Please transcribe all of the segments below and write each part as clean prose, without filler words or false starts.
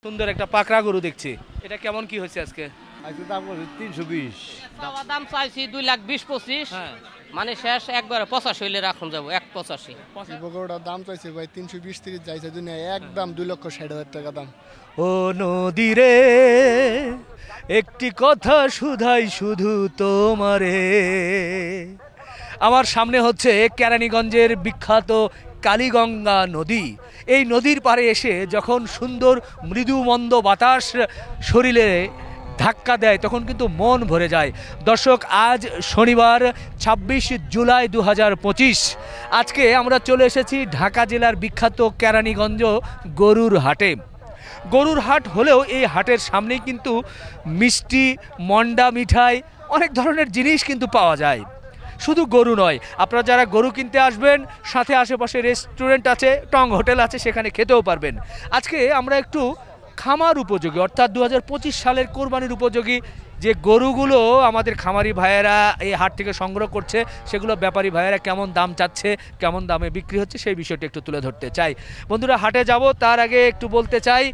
সুন্দর একটা পাকড়া গরু দেখছি, এটা কেমন কি হয়েছে আজকে? আজকে দাম করছে 320। দাম চাইছি 2,20,25,000। হ্যাঁ, মানে শেষ একবারে 85 হইলে রাখুন যাবো 185। বগুড়ার দাম চাইছে ভাই 320-30 যাইছে দুনিয়া একদম 2,60,000 টাকা দাম। ও নদীরে একটি কথা শুধাই শুধু তোমারে। আমার সামনে হচ্ছে কেরানীগঞ্জের বিখ্যাত কালীগঙ্গা নদী। এই নদীর পাড়ে এসে যখন সুন্দর মৃদু মন্দ বাতাস শরীরে ধাক্কা দেয় তখন কিন্তু মন ভরে যায়। দর্শক, আজ শনিবার 26 জুলাই 2025। আজকে আমরা চলে এসেছি ঢাকা জেলার বিখ্যাত কেরানীগঞ্জ গরুর হাটে। গরুর হাট হলেও এই হাটের সামনেই কিন্তু মিষ্টি, মন্ডা, মিঠাই অনেক ধরনের জিনিস কিন্তু পাওয়া যায়। শুধু গরু নয়, আপনারা যারা গরু কিনতে আসবেন সাথে আশেপাশে রেস্টুরেন্ট আছে, টং হোটেল আছে, সেখানে খেতেও পারবেন। আজকে আমরা একটু খামার উপযোগী অর্থাৎ 2025 সালের কোরবানির উপযোগী যে গরুগুলো আমাদের খামারি ভাইয়েরা এই হাট থেকে সংগ্রহ করছে সেগুলো ব্যাপারী ভাইয়েরা কেমন দাম চাচ্ছে, কেমন দামে বিক্রি হচ্ছে সেই বিষয়টি একটু তুলে ধরতে চাই। বন্ধুরা, হাটে যাব তার আগে একটু বলতে চাই,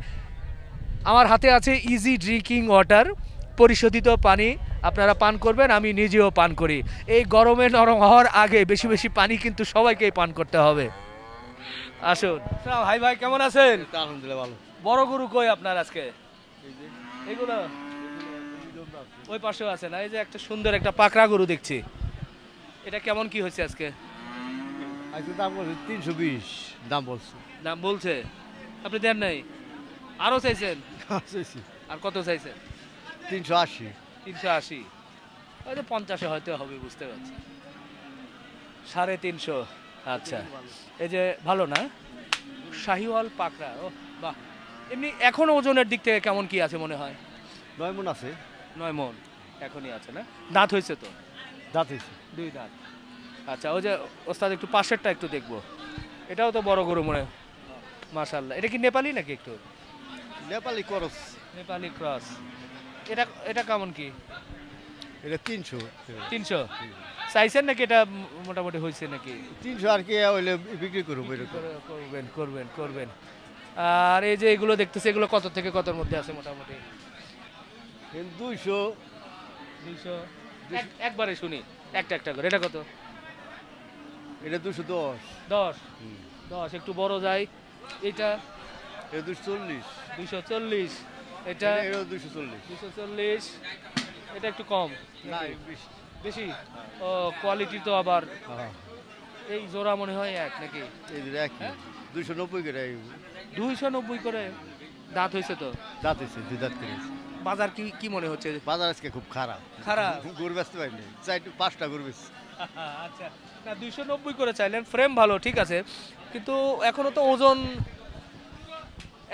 আমার হাতে আছে ইজি ড্রিঙ্কিং ওয়াটার, পরিশোধিত পানি আপনারা পান করবেন, আমি নিজেও পান করি। এই গরমে নরম হওয়ার আগে বেশি বেশি পানি কিন্তু সবাইকেই পান করতে হবে। আসুন ভাই, ভাই কেমন আছেন? আলহামদুলিল্লাহ ভালো। বড় গরু কই আপনার আজকে? এগুলো ওই পাশেও আছে না? এই যে একটা সুন্দর একটা পাকড়া গরু দেখছি, এটা কেমন কি হয়েছে আজকে? আজকে দাম করছে 320 দাম বলছে। দাম বলছে, আপনি দেন নাই? আরো চাইছেন? চাইছি আর কত চাইছেন? 380। 380, হয়তো 50-এ হয়তো হবে, বুঝতে পারছি। 350। আচ্ছা, এই যে ভালো না শাহিওয়াল পাকড়া। ও বাহ, এমনি এখন ওজনের দিক থেকে কেমন কি আছে মনে হয়? 9 মণ আছে। 9 মণ এখনই আছে না? দাঁত হয়েছে তো? দাঁত হয়েছে 2 দাঁত। আচ্ছা, ওই যে ওস্তাদ একটু পাশেরটা একটু দেখবো, এটাও তো বড় গরু মনে হয়। মাশাআল্লাহ, এটা কি নেপালি নাকি? একটু নেপালি করস। নেপালি ক্রস। এটা এটা কেমন কি? এটা 300। 300 চাইছেন নাকি? এটা মোটামুটি হয়েছে নাকি? 300 আর কি হইলে বিক্রি করব। করবেন করবেন করবেন। আর এই যে এগুলো দেখতেছে, এগুলো কত থেকে কতর মধ্যে আছে মোটামুটি? 200। 200 একবারে শুনি একটা একটা করে। এটা কত? এটা 210। 10 10 একটু বড় যায়। এটা এটা 240। 240। এটা 240। 240। এটা একটু কম না, বেশি? ও, কোয়ালিটি তো আবার। হ্যাঁ, এই জোড়া মনে হয় এক নাকি? এই যে একই 290 করে। 290 করে। দাঁত হয়েছে তো? দাঁত হয়েছে, 2 দাঁত করে। বাজার কি কি মনে হচ্ছে? বাজার আজকে খুব খারাপ। খারাপ? গরু বেচতে পারিনি, 4-5টা গরু বেচছি। আচ্ছা, না 290 করে চাইলেন, ফ্রেম ভালো, ঠিক আছে, কিন্তু এখনো তো ওজন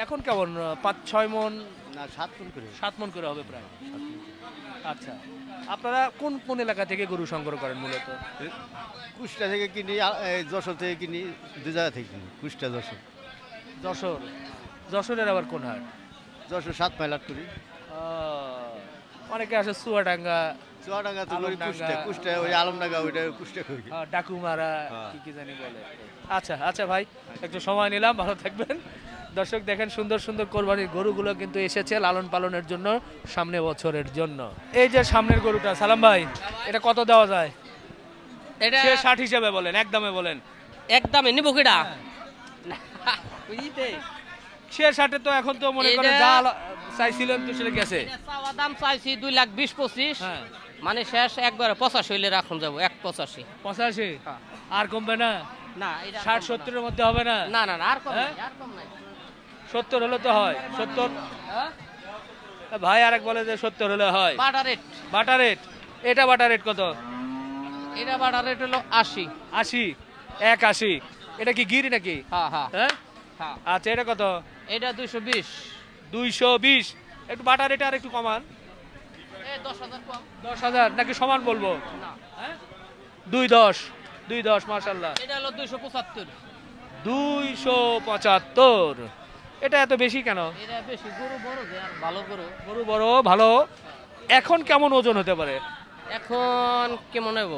এখন কেমন 5-6 মণ না, 7 মণ করে। 7 মণ করে হবে প্রায়। আচ্ছা, আপনারা কোন কোন এলাকা থেকে গরু সংগ্রহ করেন মূলত? কুষ্টা থেকে কিনি, যশোর থেকে কিনি, 2 জায়গা থেকে কিনি। কুষ্টা, যশোর। যশোর? যশোরের আবার কোন হাট? যশোর 7 মাইল আট করি। অনেকে আসে চুয়াডাঙ্গা, চুয়াডাঙ্গা তো করি, কুষ্টা, কুষ্টা ওই আলমডাঙ্গা, ওইটা কুষ্টা করি। ডাকুমারা, কি কি জানি বলে। আচ্ছা আচ্ছা ভাই, একটু সময় নিলাম, ভালো থাকবেন। দর্শক দেখেন, সুন্দর সুন্দর কোরবানির গরুগুলো কিন্তু এসেছে লালন পালনের জন্য, সামনে বছরের জন্য। এই যে সামনের গরুটা, সালাম ভাই, এটা কত দেওয়া যায়? এটা 60 হিসেবে বলেন, একদমে বলেন। একদমে নিব কিডা? সে 60 তো এখন তো মনে করেন যা চাইছিলেন তো সেটা গেছে। দাম চাইছি 2,20,25,000। হ্যাঁ, মানে শেষ একবারে 85 হইলে রাখুন যাবো 185। 85? আর কমবে না? না, এটা 60-70-এর মধ্যে হবে না? না না না, আর কম হ্যাঁ? নাই, আর কম নাই। 70 হলে তো হয়। 70? ভাই আরেক বলে যে 70 হলে হয়। বাটা রেট। বাটা রেট? এটা বাটা রেট কত? এটা বাটা রেট হলো 80। 80? 180? এটা কি গিরি নাকি? হ্যাঁ হ্যাঁ হ্যাঁ, হ্যাঁ। আচ্ছা, এটা কত? এটা 220। 220? একটু বাটা রেট আর একটু কমান। 10,000 কম। 10,000 নাকি সমান বলবো? না, হ্যাঁ, 210? 210, মাশাআল্লাহ। এটা হলো 275। 275? এটা এত বেশি কেন? এটা বেশি, গরু বড় যে, আর ভালো গরু। গরু বড় ভালো। এখন কেমন ওজন হতে পারে? এখন কেমন হইব?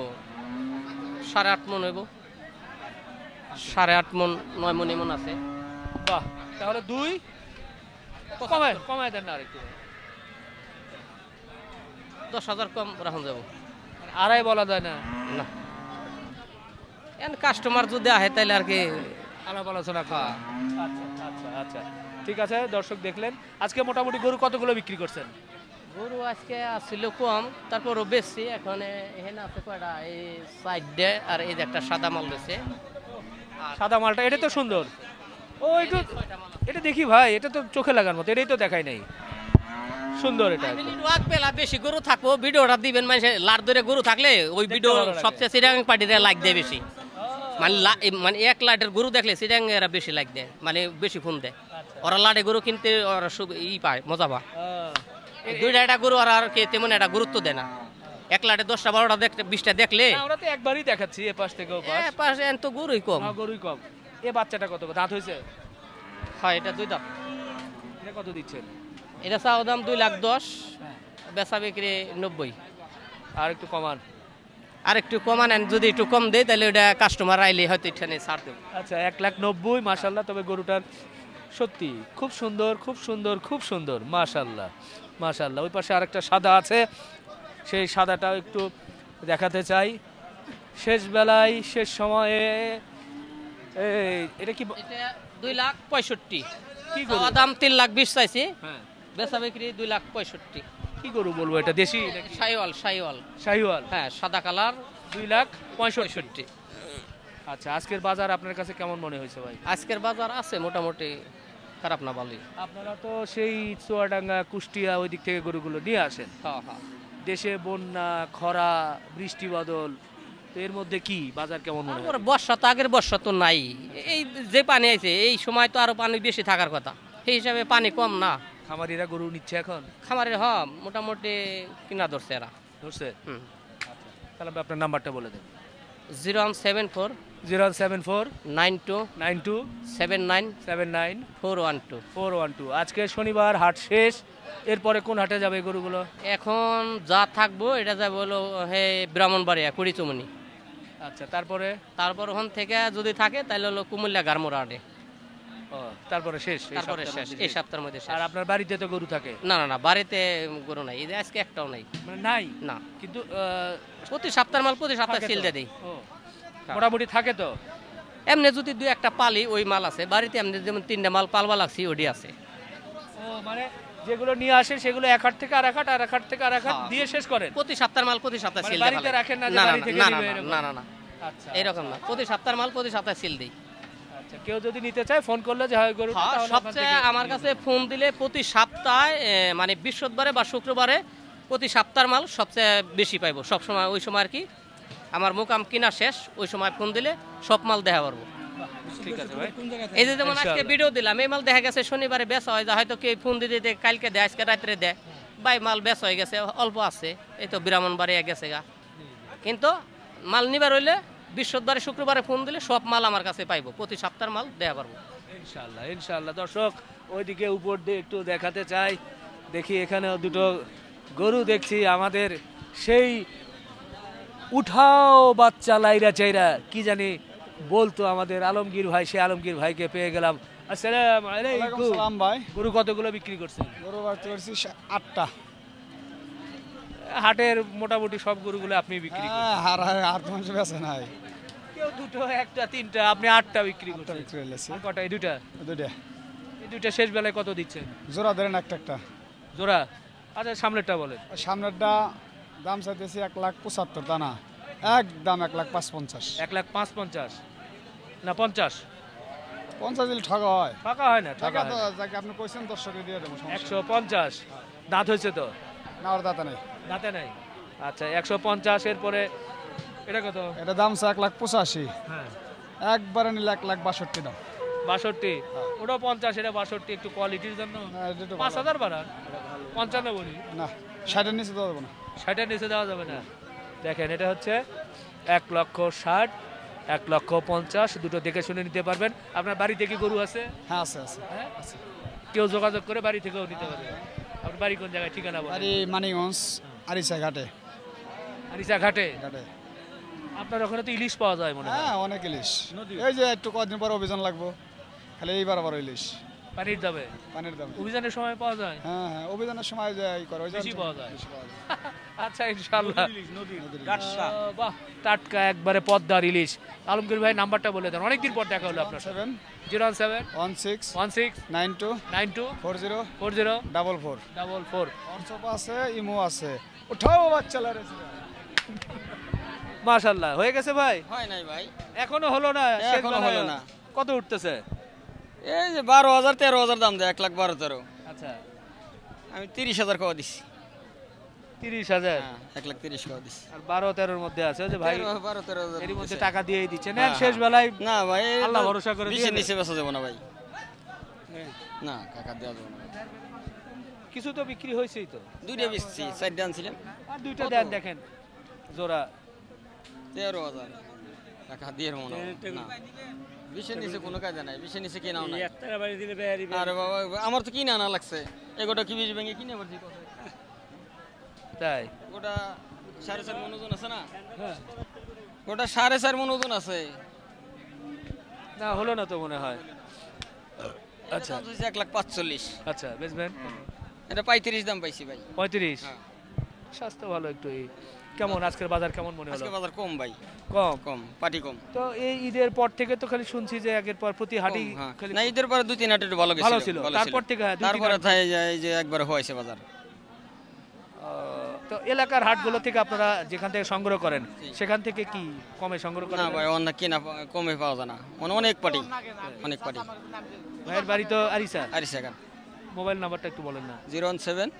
8.5 মণ হইব। 8.5 মণ, 9 মণ এমন আছে। বাহ, তাহলে কমায় দেন না আরেকটু। 10,000 কম রাখুন যাব আড়াই বলা যায় না, না। এখন কাস্টমার যদি আহে তাহলে আর কি আলাপ আলোচনা করা। আচ্ছা আচ্ছা আচ্ছা, ঠিক আছে। দর্শক দেখলেন আজকে মোটামুটি গরু কতগুলো বিক্রি করছেন? গরু আজকে আসছিল কম, তারপরও বেশি। এখন এখানে আছে কয়টা, এই সাইডে আর এই যে একটা সাদা মাল রয়েছে। সাদা মালটা এটা তো সুন্দর। ও একটু এটা দেখি ভাই, এটা তো চোখে লাগার মতো, এটাই তো দেখাই নাই। সুন্দর এটা। বেলা বেশি গরু থাকবো ভিডিওটা দিবেন, মানে লার ধরে গরু থাকলে ওই ভিডিও ভালো লাগে। সবচেয়ে সিরাং পার্টিরা লাইক দেয় বেশি। মানে মানে 1 লাটের গরু দেখলে সিরাং এরা বেশি লাইক দেয়, মানে বেশি ফোন দেয়। ওরা লাটে গরু কিনতে ওরা পায়, মজা পায়। দুইটা একটা গরু ওরা আর কি তেমন একটা গুরুত্ব দেয় না। 1 লাটে 10টা 12টা দেখতে 20টা দেখলে আমরা তো একবারই দেখাচ্ছি এ পাশ থেকে ও পাশ। পাশে তো গরুই কম। গরুই কম। এ বাচ্চাটা কত দাঁত হয়েছে? হয় এটা 2 দাঁত। এটা কত দিচ্ছেন? এটা চাওয়া দাম 2,10,000, বেচা বিক্রি 90। আর একটু কমান। আর একটু কমানেন, যদি একটু কম দেয় তাহলে ওটা কাস্টমার আইলে হয়তো এখানে ছাড় দেব। আচ্ছা 1,90,000 মাশাল্লাহ। তবে গরুটার সত্যি খুব সুন্দর, খুব সুন্দর, খুব সুন্দর, মাশাল্লাহ মাশাল্লাহ। ওই পাশে আরেকটা সাদা আছে, সেই সাদাটাও একটু দেখাতে চাই। শেষ বেলায়, শেষ সময়ে এটা কি এটা 2,65,000। কি গরু? চাওয়া দাম 3,20,000 চাইছি, হ্যাঁ, বেচা বিক্রি 2,65,000। কি গরু বলবো, এটা দেশি নাকি শাহিওয়াল, শাহিওয়াল। শাহিওয়াল? হ্যাঁ, সাদা কালার। 2,65,000। আচ্ছা, আজকের বাজার আপনার কাছে কেমন মনে হয়েছে ভাই? আজকের বাজার আছে মোটামুটি, খারাপ না, ভালোই। আপনারা তো সেই চুয়াডাঙ্গা, কুষ্টিয়া ওই দিক থেকে গরুগুলো নিয়ে আসেন। হ্যাঁ হ্যাঁ। দেশে বন্যা, খরা, বৃষ্টি বাদল, তো এর মধ্যে কি বাজার কেমন মনে হয়? তারপরে বর্ষা তো, আগের বর্ষা তো নাই। এই যে পানি আছে এই সময় তো আরো পানি বেশি থাকার কথা, সেই হিসাবে পানি কম না। খামারিরা গরু নিচ্ছে এখন? খামারের মোটামুটি কিনা ধরছে এরা। ধরছে? হুম। তাহলে আপনি আপনার নাম্বারটা বলে দেন। 0174 074 92 92 79 79 412। 412। আজকে শনিবার, হাট শেষ। এরপরে কোন হাটে যাবে এই গরুগুলো? এখন যা থাকবো এটা যাবে হলো হে ব্রাহ্মণবাড়িয়া, কুড়িচুমনি। আচ্ছা, তারপরে? তারপর ওখান থেকে যদি থাকে তাহলে হলো কুমিল্লা গারমোড়া হাটে। ও, তারপরে শেষ? এই তারপরে সপ্তাহের শেষ, মধ্যে এই সপ্তাহের মধ্যে শেষ। আর আপনার বাড়িতে তো গরু থাকে? না না না, বাড়িতে গরু নাই, এই যে আজকে একটাও নাই। মানে নাই? না, কিন্তু প্রতি সপ্তাহের মাল প্রতি সপ্তাহে থাকে সিল তো? দিয়ে দিই। ও, মোটামুটি থাকে তো? এমনি যদি 2-1টা পালি ওই মাল আছে বাড়িতে, এমনি যেমন 3টা মাল পালবা লাগছি ওটি আছে। ও, মানে যেগুলো নিয়ে আসে সেগুলো এক হাট থেকে আর এক হাট, আর এক হাট থেকে আর এক হাট দিয়ে শেষ করেন? প্রতি সপ্তাহের মাল প্রতি সপ্তাহে মানে সিল বাড়িতে দেই। রাখেন না যে না না বাড়ি থেকে না নিবে না এরকম? না না না, আচ্ছা এরকম না, প্রতি সপ্তাহের মাল প্রতি সপ্তাহে সিল দেই। আচ্ছা, কেউ যদি নিতে চায় ফোন করলে যে হয় গরু, সবচেয়ে আমার কাছে ফোন দিলে প্রতি সপ্তাহে মানে বৃহস্পতিবারে বা শুক্রবারে প্রতি সপ্তাহের মাল সবচেয়ে বেশি পাইবো সব সময়। ওই সময় আর কি আমার মুকাম কিনা শেষ, ওই সময় ফোন দিলে সব মাল দেখা পারবো। ঠিক আছে ভাই। এই যে যেমন আজকে ইনশাআল্লাহ। ভিডিও দিলাম, এই মাল দেখা গেছে শনিবারে বেচা হয়, যা হয়তো কেউ ফোন দিতে কালকে দেয়, আজকে রাত্রে দেয়, ভাই মাল বেচা হয়ে গেছে, অল্প আছে, এই তো ব্রাহ্মণবাড়ি গেছে গা। কিন্তু মাল নিবার হইলে বৃহস্পতিবারে শুক্রবারে ফোন দিলে সব মাল আমার কাছে পাইবো, প্রতি সপ্তাহের মাল দেওয়া পারবো। ইনশাআল্লাহ ইনশাআল্লাহ। দর্শক ওইদিকে উপর দিয়ে একটু দেখাতে চাই, দেখি এখানেও দুটো গরু দেখছি আমাদের সেই উঠাও বাচ্চা লাইরা চাইরা কি জানি বলতো আমাদের আলমগীর ভাই, সে আলমগীর ভাইকে পেয়ে গেলাম। আসসালামু আলাইকুম। সালাম ভাই। গরু কতগুলো বিক্রি করছেন? গরু বাড়তে পারছি 8টা। হাটের মোটামুটি সব গরুগুলো আপনি বিক্রি করেন? আর তো মানুষ বেছে নাই। কেউ দুটো, একটা, তিনটা, আপনি 8টা বিক্রি করছেন। বিক্রি হইলেছে আর কটা? এই দুটা? দুইটা। এই দুইটা শেষ বেলায় কত দিচ্ছেন জোড়া ধরেন একটা একটা। জোড়া? আচ্ছা, সামনেরটা বলেন। সামনেরটা দাম চাইতেছি 1,75,000 দানা, একদম 1,55,000। 1,55,000 না 50? 50 দিলে ঠকা হয়। টাকা হয় না, টাকা টাকা তো হয় না। যাকে আপনি কইছেন 10 দিয়ে দেবো। 150 দাঁত হয়েছে তো? না, ওর দাতা নেই। দাঁতে নাই। আচ্ছা, 150 এর পরে এটা কত? এটা দাম চা 1,85,000, হ্যাঁ, একবারে নিলে 1,62,000 দাম। 62। ওটা 50, এটা 62, একটু কোয়ালিটির জন্য না, এটা একটু ভালো। 5,000 বাড়ান, 55 বলি। না, 60-এর নিচে দেওয়া যাবে না। 60-এর নিচে দেওয়া যাবে না। দেখেন, এটা হচ্ছে 1,60,000, 1,50,000, দুটো দেখে শুনে নিতে পারবেন। আপনার বাড়িতে কি গরু আছে? হ্যাঁ, আছে আছে হ্যাঁ, আছে। কেউ যোগাযোগ করে বাড়ি থেকেও নিতে পারবে। আপনার বাড়ি কোন জায়গায়, ঠিকানা বলেন? বাড়ি মানিগঞ্জ, আরিসা ঘাটে। আরিসা ঘাটে? ঘাটে। আপনার ওখানে তো ইলিশ পাওয়া যায় মনে হয়? হ্যাঁ, অনেক ইলিশ। নদী? এই যে একটু কদিন পর অভিযান লাগবো, খালি এইবার আবার ইলিশ। পানির দামে পানির দাম। অভিযানের সময় পাওয়া যায়? হ্যাঁ হ্যাঁ, অভিযানের সময় যাই করে বেশি পাওয়া যায়। বেশি পাওয়া যায়। আচ্ছা ইনশাআল্লাহ। বাহ, টাটকা একবারে পদ্মার ইলিশ। আলমগীর ভাই নাম্বারটা বলে দেন, অনেকদিন পর দেখা হলো আপনার সাথে। 01716924044 হোয়াটসঅ্যাপ আছে, ইমো আছে। উঠাও বাচ্চালা রে। মাশাআল্লাহ। হয়ে গেছে ভাই? হয় নাই ভাই, এখনো হলো না? এখনো হলো না। কত উঠতেছে? এই যে 12,000 13,000 দাম দেয়, 1,12,13। আচ্ছা, আমি 30,000 খাওয়া দিছি। 30,000 হ্যাঁ, 1,30,000 খাওয়া দিছি। আর 12-13 এর মধ্যে আছে ওই যে ভাই 12-13,000 এর মধ্যে টাকা দিয়েই দিচ্ছে না শেষ বেলায়। না ভাই, আল্লাহ ভরসা করে দিয়ে বেশি দেন। নিচে বেচা যাবে না ভাই। না কাকা দেওয়া যাবে না। কিছু তো বিক্রি হয়েছেই তো। দুইটা বেচছি, 4টা আনছিলাম। আর দুইটা দেন দেখেন জোড়া। 13,000 টাকা দিয়ে মনে হয় না। বিশের নিচে কোনো কাজে নাই, বিশের নিচে কিনাও নাই। আরে বাবা, আমার তো কিনে আনা লাগছে। এগোটা কি বিশ ভেঙে কিনে পারছি কত? তাই ওটা 4.5 মণ ওজন আছে না? হ্যাঁ। ওটা 4.5 মণ ওজন আছে। না হলো না তো মনে হয়। আচ্ছা 1,45,000। আচ্ছা বেচবেন? এটা 35 দাম পাইছি ভাই। 35। হ্যাঁ। স্বাস্থ্য ভালো একটু। কেমন আজকের বাজার কেমন মনে হলো? আজকে বাজার কম ভাই, কম। কম পাটি কম। তো এই ঈদের পর থেকে তো খালি শুনছি যে আগের পর প্রতি হাটই কম, হ্যাঁ। খালি না ঈদের পরে 2-3 হাট একটু ভালো গেছিল। ভালো ছিল। তারপর থেকে হ্যাঁ, 2-3 তারপরে হাট। থাকে যায় যে একবার হয়েছে বাজার। তো এলাকার হাটগুলো থেকে আপনারা যেখান থেকে সংগ্রহ করেন সেখান থেকে কি কমে সংগ্রহ করেন? না ভাই, অন্য কিনা কমে পাওয়া যায় না। অনেক পাটি, অনেক পাটি। ভাইয়ের বাড়ি তো আরিসা। আর সেখান মোবাইল নাম্বারটা একটু বলেন না। 01762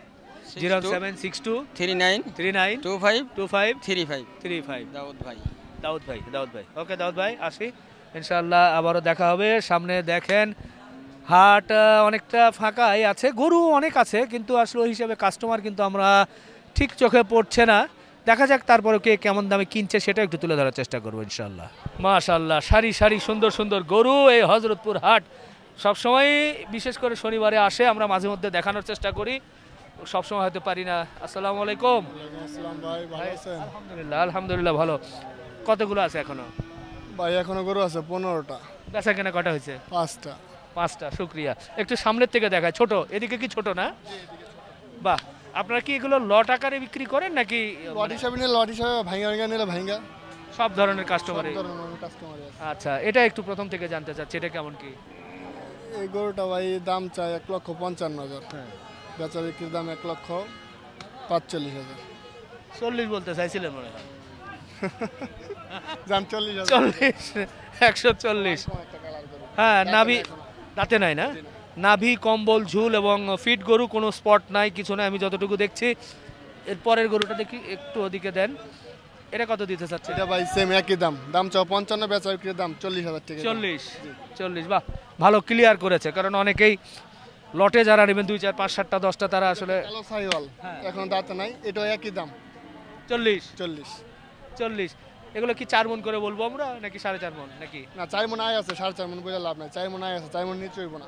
0762 39 39 25 25 35। 35। দাউদ ভাই। দাউদ ভাই। ওকে দাউদ ভাই, আসি ইনশাআল্লাহ, আবারও দেখা হবে। সামনে দেখেন হাট অনেকটা ফাঁকাই আছে, গরু অনেক আছে, কিন্তু আসলে ওই হিসাবে কাস্টমার কিন্তু আমরা ঠিক চোখে পড়ছে না। দেখা যাক তারপরে কে কেমন দামে কিনছে সেটা একটু তুলে ধরার চেষ্টা করবো ইনশাআল্লাহ। মাশাআল্লাহ, সারি সারি সুন্দর সুন্দর গরু। এই হযরতপুর হাট সবসময়, বিশেষ করে শনিবারে আসে, আমরা মাঝে মধ্যে দেখানোর চেষ্টা করি, সবসময় হয়তো পারি না। আসসালামু আলাইকুম। আসসালাম ভাই, ভালো আছেন? আলহামদুলিল্লাহ ভালো। কতগুলো আছে এখনো? ভাই এখনো গরু আছে 15টা। বেচা কেনা কটা হয়েছে? 5টা। 5টা, শুক্রিয়া। একটু সামনের থেকে দেখায়, ছোট এদিকে কি ছোট না? বাহ, আপনারা কি এগুলো লট আকারে বিক্রি করেন নাকি লট হিসাবে নিলে লট হিসাবে, ভাঙ্গা নিলে ভাঙ্গা। সব ধরনের কাস্টমারই? কাস্টমার আছে। আচ্ছা, এটা একটু প্রথম থেকে জানতে চাচ্ছি, এটা কেমন কি? এই গরুটা ভাই দাম চাই 1,55,000। বেচা বিক্রির দাম 1,45,000। 40 বলতে চাইছিলেন মনে হয়। দাম 40,000। 40, 140। হ্যাঁ, নাভি দাঁতে নাই না? নাভি, কম্বল, ঝুল এবং ফিট গরু, কোনো স্পট নাই, কিছু নাই আমি যতটুকু দেখছি। এর পরের গরুটা দেখি, একটু ওদিকে দেন। এটা কত দিতে চাচ্ছে? এটা ভাই সেম একই দাম। দাম চাও 55, বেচা বিক্রির দাম 40,000 টাকা। 40। বাহ, ভালো ক্লিয়ার করেছে, কারণ অনেকেই লটে যারা নেবেন 2, 4, 5, 7টা 10টা তারা আসলে কালো সাইওয়াল এখন দাঁতে নাই, এটা একই দাম 40। এগুলো কি 4 মণ করে বলবো আমরা নাকি 4.5 মণ নাকি? না 4 মণ আয় আছে, 4.5 মণ বলে লাভ নাই। 4 মণ আয় আছে, 4 মণ নিচে হইব না।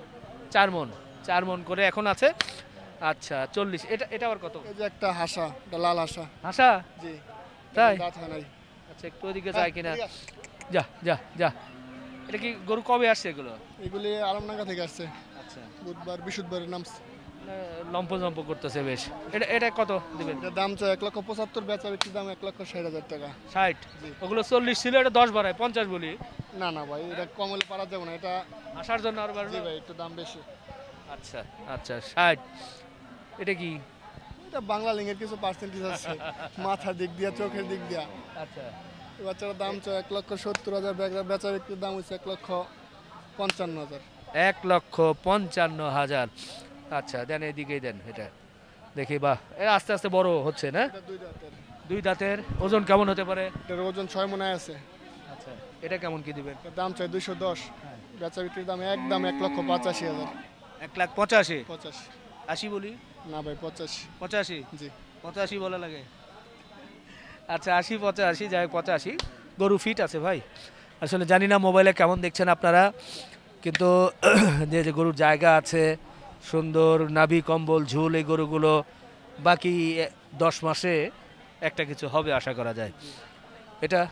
4 মণ করে এখন আছে। আচ্ছা 40। এটা আবার কত? এই যে একটা হাসা, এটা লাল হাসা। হাসা? জি। তাই? দাঁত হয় নাই। আচ্ছা, একটু ওদিকে যায় কিনা। যা। এটা কি গরু কবে আসছে এগুলো? এগুলি আলমডাঙ্গা থেকে আসছে। আচ্ছা, বুধবার বৃহস্পতিবারের নামছে। লম্প করতেছে বেশ। এটা কত দিবেন? এটার দাম চাই 1,75,000, বেচা বিক্রির দাম 1,60,000 টাকা। 60? ওগুলো 40 ছিল, এটা 10 বাড়ায় 50 বলি। না ভাই, এটা কম হলে পারা যাবে না, এটা আসার জন্য আর জি বাড়লো। ভাই একটু দাম বেশি। আচ্ছা 60। এটা কি? এটা বাংলা লিঙ্গের কিছু পার্সেন্টেজ আছে, মাথার দিক দিয়া, চোখের দিক দিয়া। আচ্ছা, এই বাচ্চাটার দাম চাই 1,70,000, বেচা বিক্রির দাম হচ্ছে 1,55,000। 1,55,000। আচ্ছা দেন, এদিকেই দেন। এটা দেখি, বাহ, আস্তে আস্তে বড় হচ্ছে না? এটা 2 দাঁতের। 2 দাঁতের। ওজন কেমন হতে পারে? এটার ওজন 6 মণ আছে। আচ্ছা, এটা কেমন কি দিবেন? এটার দাম চাই 210, বেচা বিক্রির দাম একদম 1,85,000। 1,85,000? 85। 80 বলি? না ভাই 85। 85? জি। 85 বলা লাগে। আচ্ছা 80, 85, যাই 85। গরু ফিট আছে ভাই। আসলে জানি না মোবাইলে কেমন দেখছেন আপনারা, কিন্তু যে গরুর জায়গা আছে, সুন্দর নাভি, কম্বল, ঝুল, এই গরুগুলো বাকি 10 মাসে একটা কিছু হবে আশা করা যায়। এটার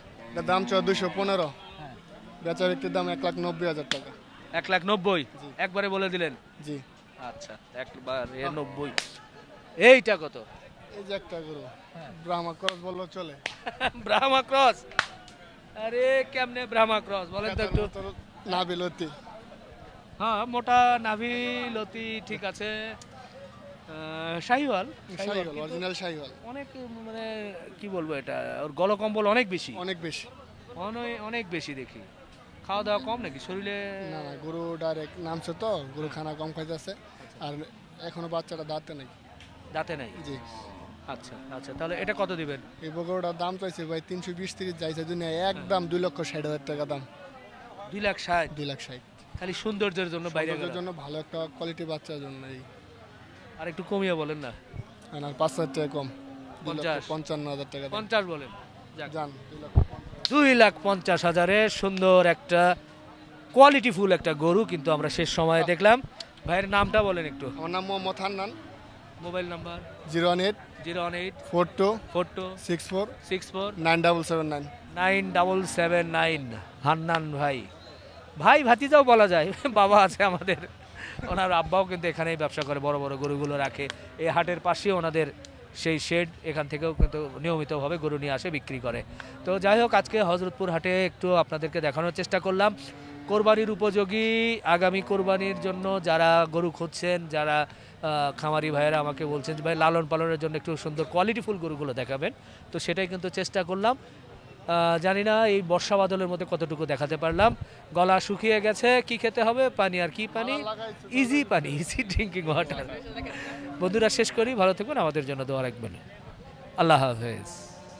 দাম চাই 215, বেচা বিক্রির দাম 1,90,000 টাকা। 1,90,000 জি। একবারে বলে দিলেন। জি। আচ্ছা, একবারে 90। এইটা কত? এই যে একটা গরু ব্রাহ্মা ক্রস বললেও চলে। ব্রাহ্মা ক্রস। আরে কেমনে ব্রাহ্মা ক্রস বলেন তো একটু। নাবিলতি। হ্যাঁ, মোটা নাভি লতি ঠিক আছে। শাহিওয়াল শাহিওয়াল, অরিজিনাল শাহিওয়াল। অনেক মানে কি বলবো, এটা ওর গলকম্বল অনেক বেশি, অনেক বেশি। অনেক বেশি দেখি। খাওয়া দাওয়া কম নাকি শরীরে? না না, গরু ডাইরেক্ট নামছে তো, গরু খানা কম খাইতেছে আর এখনো বাচ্চাটা দাঁতে নেই। দাঁতে নাই? জি। আচ্ছা আচ্ছা, তাহলে এটা কত দিবেন? এই বগরটার দাম চাইছে ভাই 320-30 যাইছে দুনিয়া, একদম 2,60,000 টাকা দাম। 2,60,000? 2,60,000 খালি সৌন্দর্যের জন্য বাইরে সৌন্দর্যের জন্য, ভালো একটা কোয়ালিটি বাচ্চার জন্য। এই আর একটু কমিয়ে বলেন না। আর 5,000 টাকা কম, 50? 2,55,000 টাকা দাম। 50 বলেন। যাক, জান 2,50,000-এ সুন্দর একটা কোয়ালিটিফুল একটা গরু কিন্তু আমরা শেষ সময়ে দেখলাম। ভাইয়ের নামটা বলেন একটু। আমার নাম মোহাম্মদ হান্নান। Mobile number 018 018 42 42 64 64 9779। 9779। হান্নান ভাই, ভাই ভাতিজাও বলা যায়, বাবা আছে আমাদের, ওনার আব্বাও কিন্তু এখানেই ব্যবসা করে, বড় বড় গরুগুলো রাখে। এই হাটের পাশেই ওনাদের সেই শেড, এখান থেকেও কিন্তু নিয়মিতভাবে গরু নিয়ে আসে, বিক্রি করে। তো যাই হোক, আজকে হজরতপুর হাটে একটু আপনাদেরকে দেখানোর চেষ্টা করলাম কোরবানির উপযোগী, আগামী কোরবানির জন্য যারা গরু খুঁজছেন, যারা খামারি ভাইয়েরা আমাকে বলছেন যে ভাই লালন পালনের জন্য একটু সুন্দর কোয়ালিটিফুল গরুগুলো দেখাবেন, তো সেটাই কিন্তু চেষ্টা করলাম। জানি না এই বর্ষা বাদলের মধ্যে কতটুকু দেখাতে পারলাম। গলা শুকিয়ে গেছে, কি খেতে হবে? পানি। আর কি পানি? ইজি পানি, ইজি ড্রিঙ্কিং ওয়াটার। বন্ধুরা, শেষ করি, ভালো থাকবেন, আমাদের জন্য দোয়া রাখবেন। আল্লাহ হাফেজ।